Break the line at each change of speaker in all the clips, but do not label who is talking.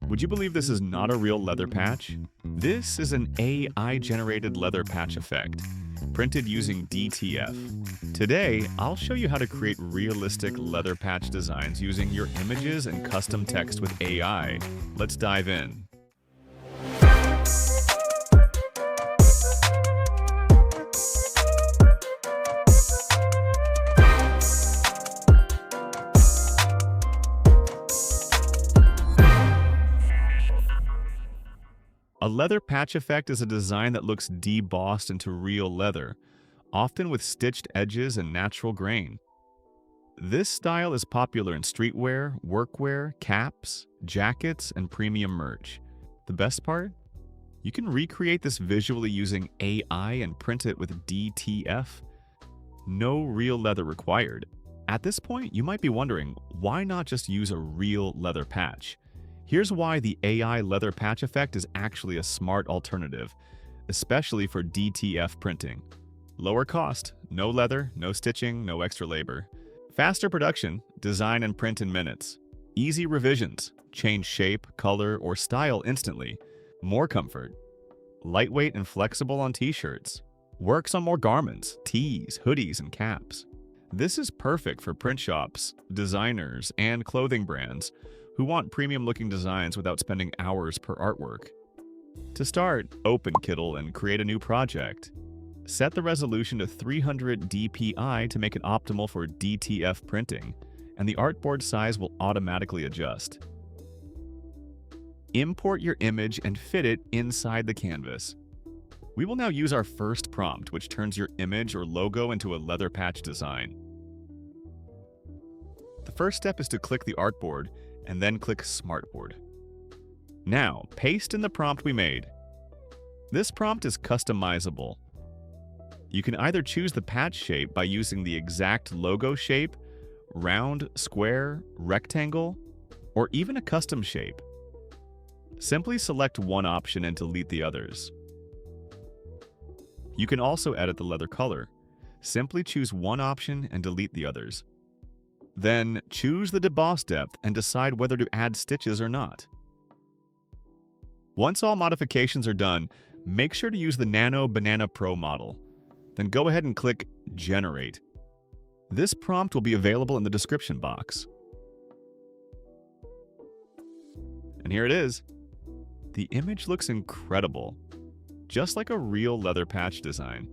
Would you believe this is not a real leather patch? This is an AI-generated leather patch effect, printed using DTF. Today, I'll show you how to create realistic leather patch designs using your images and custom text with AI. Let's dive in. A leather patch effect is a design that looks debossed into real leather, often with stitched edges and natural grain. This style is popular in streetwear, workwear, caps, jackets, and premium merch. The best part? You can recreate this visually using AI and print it with DTF. No real leather required. At this point, you might be wondering, why not just use a real leather patch? Here's why the AI leather patch effect is actually a smart alternative, especially for DTF printing. Lower cost, no leather, no stitching, no extra labor. Faster production, design and print in minutes. Easy revisions, change shape, color, or style instantly. More comfort. Lightweight and flexible on t-shirts. Works on more garments, tees, hoodies, and caps. This is perfect for print shops, designers, and clothing brands who want premium-looking designs without spending hours per artwork. To start, open Kittl and create a new project. Set the resolution to 300 dpi to make it optimal for DTF printing, and the artboard size will automatically adjust. Import your image and fit it inside the canvas. We will now use our first prompt, which turns your image or logo into a leather patch design. The first step is to click the artboard and then click Smartboard. Now, paste in the prompt we made. This prompt is customizable. You can either choose the patch shape by using the exact logo shape, round, square, rectangle, or even a custom shape. Simply select one option and delete the others. You can also edit the leather color. Simply choose one option and delete the others. Then choose the debossed depth and decide whether to add stitches or not. Once all modifications are done, make sure to use the Nano Banana Pro model. Then go ahead and click Generate. This prompt will be available in the description box. And here it is. The image looks incredible, just like a real leather patch design.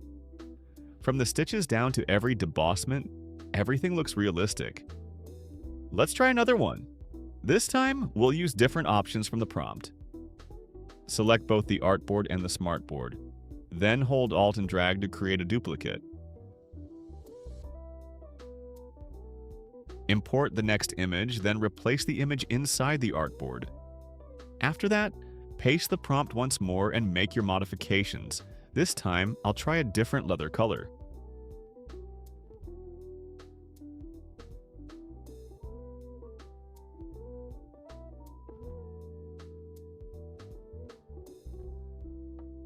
From the stitches down to every debossment, everything looks realistic. Let's try another one. This time, we'll use different options from the prompt. Select both the artboard and the smartboard. Then hold Alt and drag to create a duplicate. Import the next image, then replace the image inside the artboard. After that, paste the prompt once more and make your modifications. This time, I'll try a different leather color.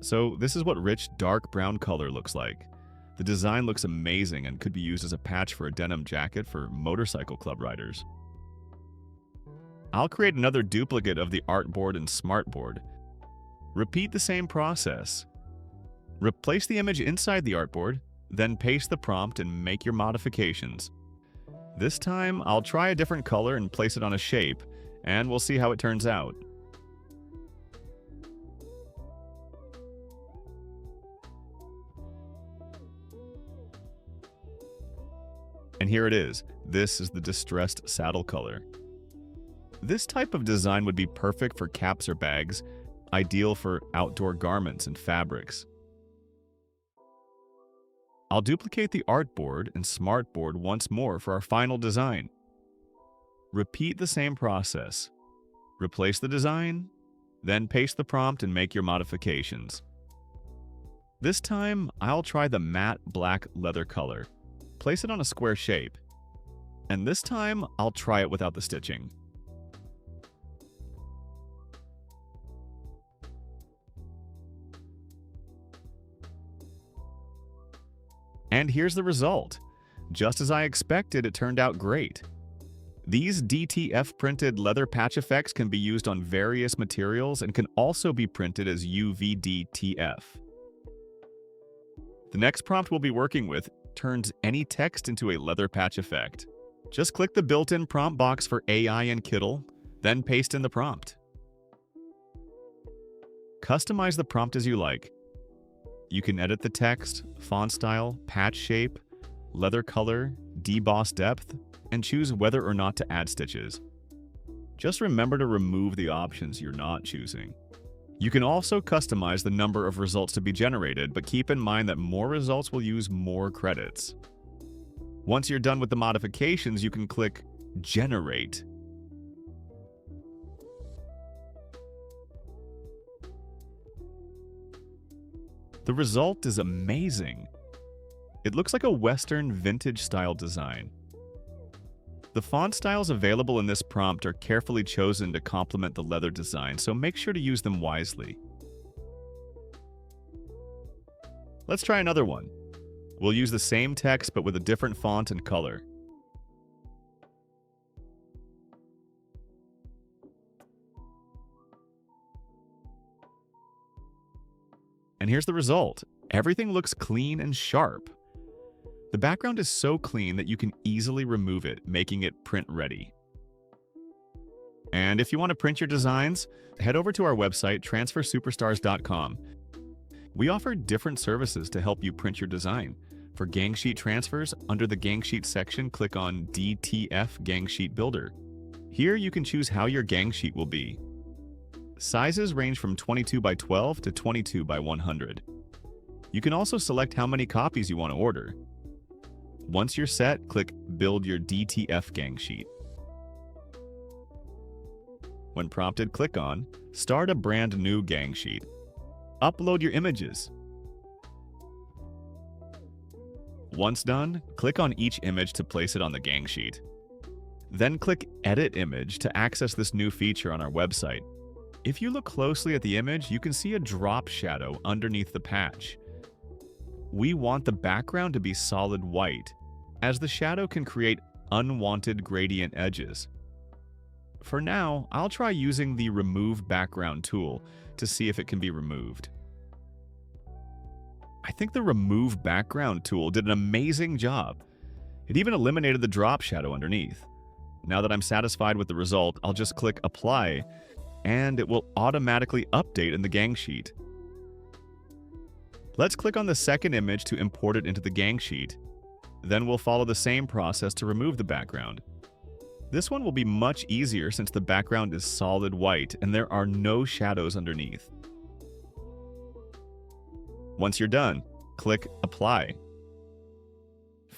So this is what rich dark brown color looks like. The design looks amazing and could be used as a patch for a denim jacket for motorcycle club riders. I'll create another duplicate of the artboard and smartboard. Repeat the same process. Replace the image inside the artboard, then paste the prompt and make your modifications. This time, I'll try a different color and place it on a shape, and we'll see how it turns out. And here it is. This is the distressed saddle color. This type of design would be perfect for caps or bags, ideal for outdoor garments and fabrics. I'll duplicate the artboard and smartboard once more for our final design. Repeat the same process. Replace the design, then paste the prompt and make your modifications. This time, I'll try the matte black leather color. Place it on a square shape. And this time, I'll try it without the stitching. And here's the result. Just as I expected, it turned out great. These DTF printed leather patch effects can be used on various materials and can also be printed as DTF. The next prompt we'll be working with turns any text into a leather patch effect. Just click the built-in prompt box for AI and Kittl, then paste in the prompt. Customize the prompt as you like. You can edit the text, font style, patch shape, leather color, debossed depth, and choose whether or not to add stitches. Just remember to remove the options you're not choosing. You can also customize the number of results to be generated, but keep in mind that more results will use more credits. Once you're done with the modifications, you can click Generate. The result is amazing. It looks like a Western vintage style design. The font styles available in this prompt are carefully chosen to complement the leather design, so make sure to use them wisely. Let's try another one. We'll use the same text but with a different font and color. And here's the result. Everything looks clean and sharp. The background is so clean that you can easily remove it, making it print ready. And if you want to print your designs, head over to our website, transfersuperstars.com. We offer different services to help you print your design. For gang sheet transfers, under the gang sheet section, click on DTF Gang Sheet Builder. Here you can choose how your gang sheet will be. Sizes range from 22 by 12 to 22 by 100. You can also select how many copies you want to order. Once you're set, click Build Your DTF Gang Sheet. When prompted, click on Start a Brand New Gang Sheet. Upload your images. Once done, click on each image to place it on the gang sheet. Then click Edit Image to access this new feature on our website. If you look closely at the image, you can see a drop shadow underneath the patch. We want the background to be solid white, as the shadow can create unwanted gradient edges. For now, I'll try using the Remove Background tool to see if it can be removed. I think the Remove Background tool did an amazing job. It even eliminated the drop shadow underneath. Now that I'm satisfied with the result, I'll just click Apply, and it will automatically update in the gang sheet. Let's click on the second image to import it into the gang sheet. Then we'll follow the same process to remove the background. This one will be much easier since the background is solid white and there are no shadows underneath. Once you're done, click Apply.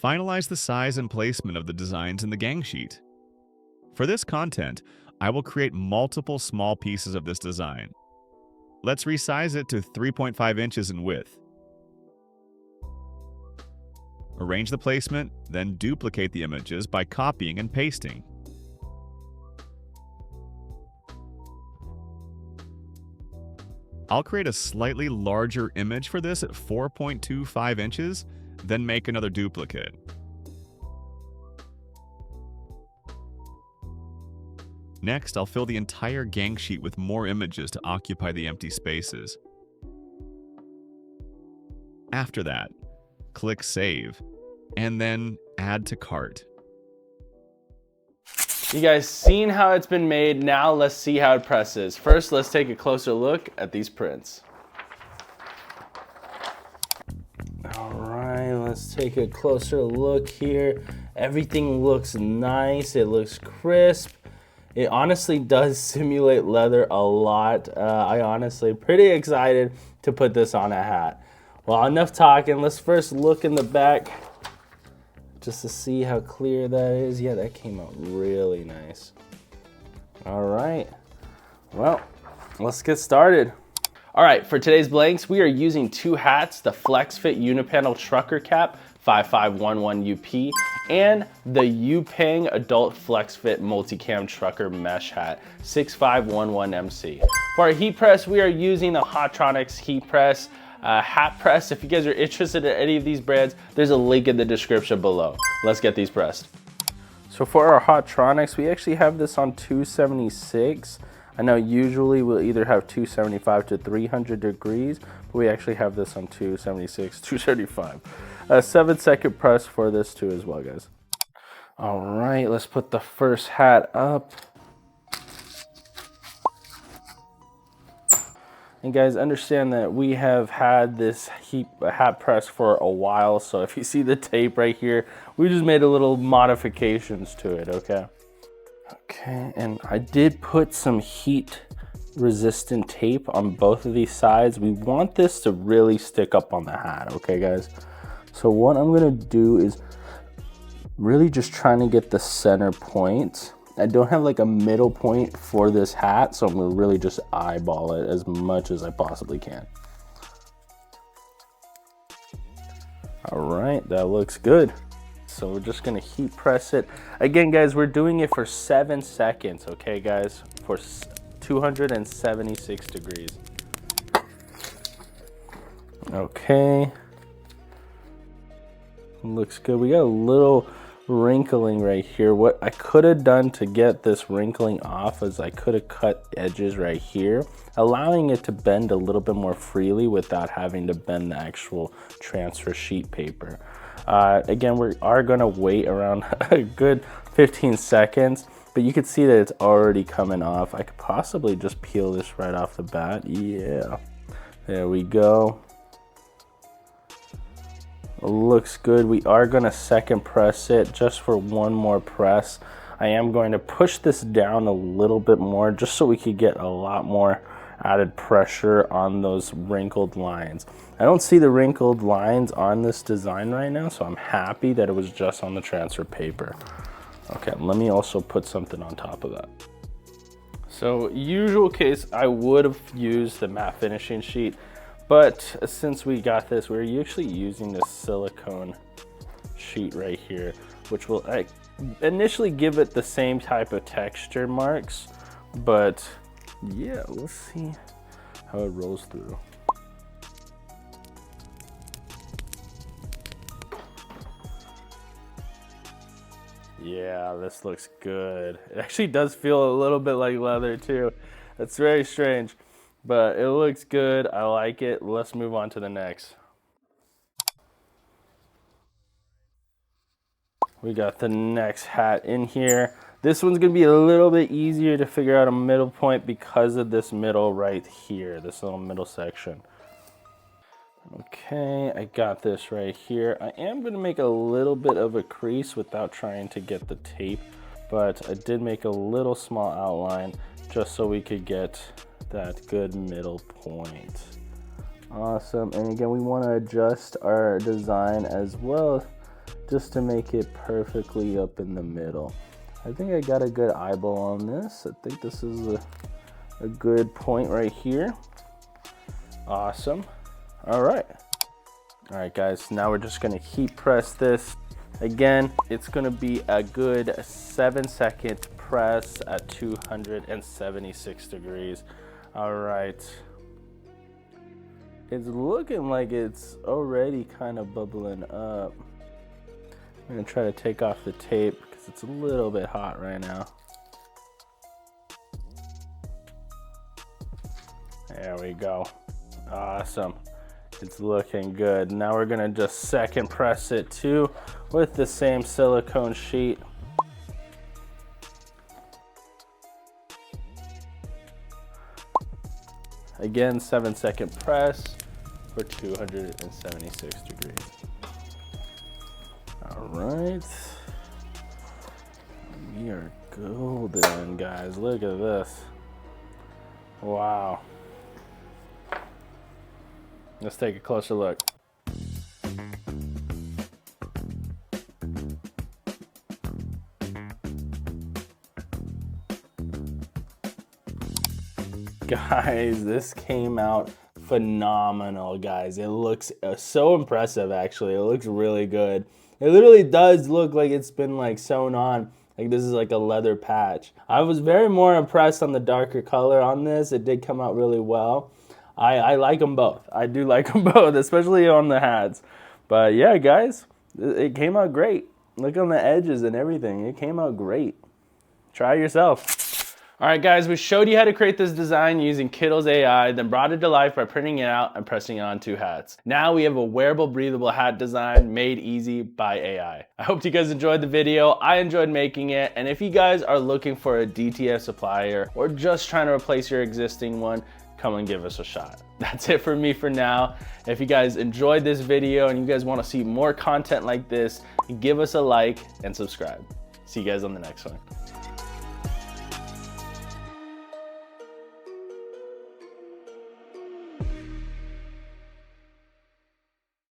Finalize the size and placement of the designs in the gang sheet. For this content, I will create multiple small pieces of this design. Let's resize it to 3.5 inches in width. Arrange the placement, then duplicate the images by copying and pasting. I'll create a slightly larger image for this at 4.25 inches, then make another duplicate. Next, I'll fill the entire gang sheet with more images to occupy the empty spaces. After that, click Save, and then Add to Cart.
You guys seen how it's been made, now let's see how it presses. First, let's take a closer look at these prints. All right, let's take a closer look here. Everything looks nice, it looks crisp. It honestly does simulate leather a lot. I honestly pretty excited to put this on a hat. Well, enough talking. Let's first look in the back just to see how clear that is. Yeah, that came out really nice. All right, well, let's get started. All right, for today's blanks, we are using two hats, the Flex Fit Unipanel Trucker Cap 5511 UP and the Yupeng Adult Flex Fit Multicam Trucker Mesh Hat 6511 MC. For our heat press, we are using the Hotronics heat press hat press. If you guys are interested in any of these brands, there's a link in the description below. Let's get these pressed. So for our Hotronics, we actually have this on 276. I know usually we'll either have 275 to 300 degrees, but we actually have this on 276, 275. A 7-second press for this too as well, guys. All right, let's put the first hat up. And guys, understand that we have had this hat press for a while, so if you see the tape right here, we just made a little modifications to it, okay? Okay, and I did put some heat resistant tape on both of these sides. We want this to really stick up on the hat, okay guys? So what I'm gonna do is really just trying to get the center point. I don't have like a middle point for this hat, so I'm gonna really just eyeball it as much as I possibly can. All right, that looks good. So we're just gonna heat press it. Again, guys, we're doing it for 7 seconds, okay, guys? For 276 degrees. Okay. Looks good. We got a little wrinkling right here. What I could have done to get this wrinkling off is I could have cut edges right here, allowing it to bend a little bit more freely without having to bend the actual transfer sheet paper. Again, we are going to wait around a good 15 seconds, but you can see that it's already coming off. I could possibly just peel this right off the bat. Yeah, there we go. Looks good. We are going to second press it just for one more press. I am going to push this down a little bit more just so we could get a lot more added pressure on those wrinkled lines. I don't see the wrinkled lines on this design right now, so I'm happy that it was just on the transfer paper. Okay, let me also put something on top of that. So usual case, I would have used the matte finishing sheet, but since we got this, we're actually using this silicone sheet right here, which will initially give it the same type of texture marks, but yeah, let's see how it rolls through. Yeah, this looks good. It actually does feel a little bit like leather too. That's very strange, but it looks good. I like it. Let's move on to the next. We got the next hat in here. This one's gonna be a little bit easier to figure out a middle point because of this middle right here, this little middle section. Okay, I got this right here. I am gonna make a little bit of a crease without trying to get the tape, but I did make a little small outline just so we could get that good middle point. Awesome, and again, we wanna adjust our design as well just to make it perfectly up in the middle. I think I got a good eyeball on this. I think this is a good point right here. Awesome. All right, guys, now we're just gonna heat press this. Again, it's gonna be a good 7-second press at 276 degrees. All right. It's looking like it's already kind of bubbling up. I'm gonna try to take off the tape because it's a little bit hot right now. There we go. Awesome. It's looking good. Now we're gonna just second press it too with the same silicone sheet. Again, 7-second press for 276 degrees. All right. We are golden, guys. Look at this. Wow. Let's take a closer look. Guys, this came out phenomenal, guys. It looks so impressive, actually. It looks really good. It literally does look like it's been like sewn on. Like this is like a leather patch. I was very more impressed on the darker color on this. It did come out really well. I like them both. I do like them both, especially on the hats. But yeah, guys, it came out great. Look on the edges and everything. It came out great. Try it yourself. All right, guys, we showed you how to create this design using Kittl's AI, then brought it to life by printing it out and pressing it on 2 hats. Now we have a wearable, breathable hat design made easy by AI. I hope you guys enjoyed the video. I enjoyed making it. And if you guys are looking for a DTF supplier or just trying to replace your existing one, come and give us a shot. That's it for me for now. If you guys enjoyed this video and you guys want to see more content like this, give us a like and subscribe. See you guys on the next one.